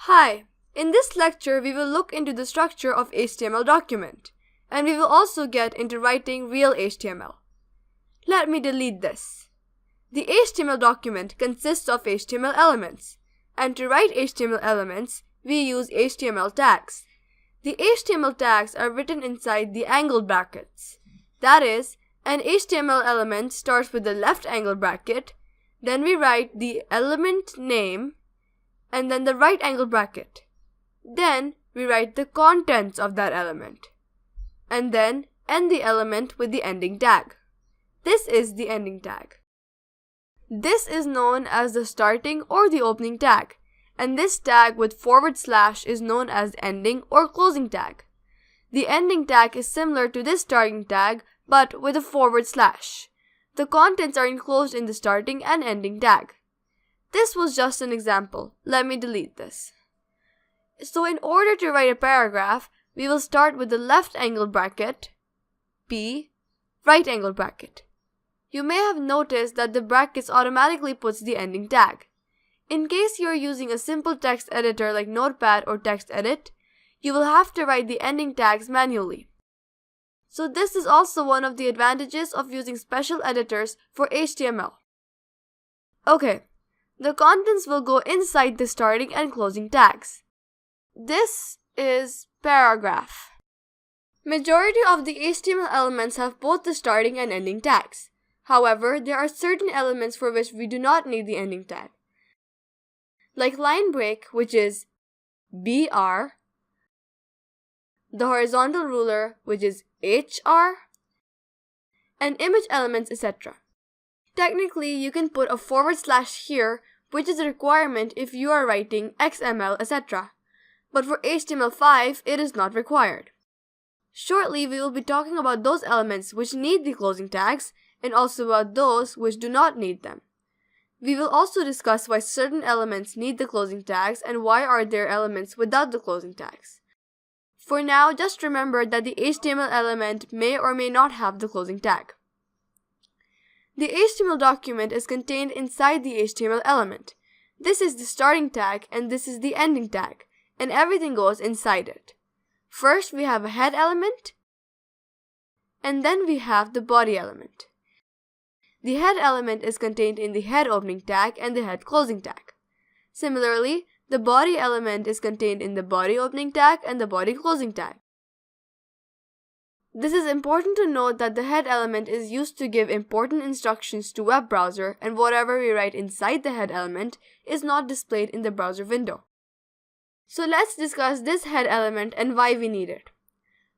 Hi, in this lecture we will look into the structure of HTML document, and we will also get into writing real HTML. Let me delete this. The HTML document consists of HTML elements, and to write HTML elements, we use HTML tags. The HTML tags are written inside the angled brackets. That is, an HTML element starts with the left angle bracket, then we write the element name, and then the right angle bracket. Then we write the contents of that element, and then end the element with the ending tag. This is the ending tag. This is known as the starting or the opening tag, and this tag with / is known as ending or closing tag. The ending tag is similar to this starting tag but with a /. The contents are enclosed in the starting and ending tag. This was just an example. Let me delete this. So in order to write a paragraph, we will start with the left angle bracket, P, right angle bracket. You may have noticed that the brackets automatically puts the ending tag. In case you are using a simple text editor like Notepad or TextEdit, you will have to write the ending tags manually. So this is also one of the advantages of using special editors for HTML. Okay, the contents will go inside the starting and closing tags. This is paragraph. Majority of the HTML elements have both the starting and ending tags. However, there are certain elements for which we do not need the ending tag, like line break, which is BR, the horizontal ruler, which is HR, and image elements, etc. Technically, you can put a / here, which is a requirement if you are writing XML, etc. But for HTML5, it is not required. Shortly, we will be talking about those elements which need the closing tags and also about those which do not need them. We will also discuss why certain elements need the closing tags and why are there elements without the closing tags. For now, just remember that the HTML element may or may not have the closing tag. The HTML document is contained inside the HTML element. This is the starting tag and this is the ending tag, and everything goes inside it. First, we have a head element, and then we have the body element. The head element is contained in the head opening tag and the head closing tag. Similarly, the body element is contained in the body opening tag and the body closing tag. This is important to note that the head element is used to give important instructions to web browser, and whatever we write inside the head element is not displayed in the browser window. So let's discuss this head element and why we need it.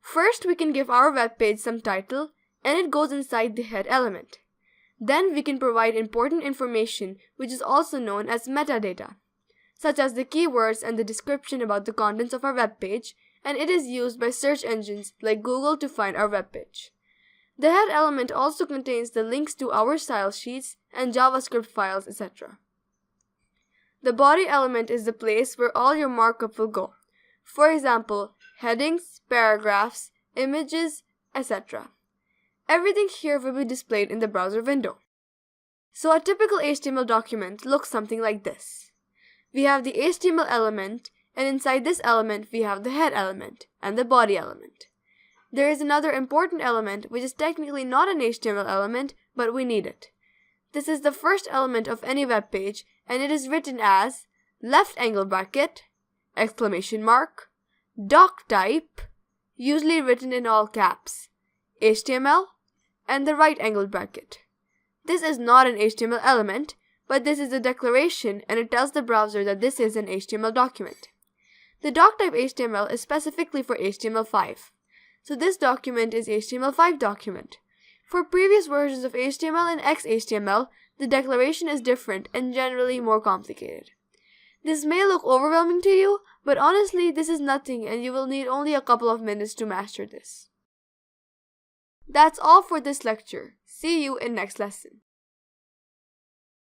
First, we can give our web page some title and it goes inside the head element. Then we can provide important information which is also known as metadata, such as the keywords and the description about the contents of our web page, and it is used by search engines like Google to find our web page. The head element also contains the links to our style sheets and JavaScript files, etc. The body element is the place where all your markup will go. For example, headings, paragraphs, images, etc. Everything here will be displayed in the browser window. So a typical HTML document looks something like this. We have the HTML element, and inside this element we have the head element and the body element. There is another important element which is technically not an HTML element, but we need it. This is the first element of any web page, and it is written as left angle bracket, ! Doc type, usually written in all caps, HTML, and the right angle bracket. This is not an HTML element, but this is a declaration and it tells the browser that this is an HTML document. The doc type HTML is specifically for HTML5. So this document is HTML5 document. For previous versions of HTML and XHTML, the declaration is different and generally more complicated. This may look overwhelming to you, but honestly this is nothing and you will need only a couple of minutes to master this. That's all for this lecture. See you in next lesson.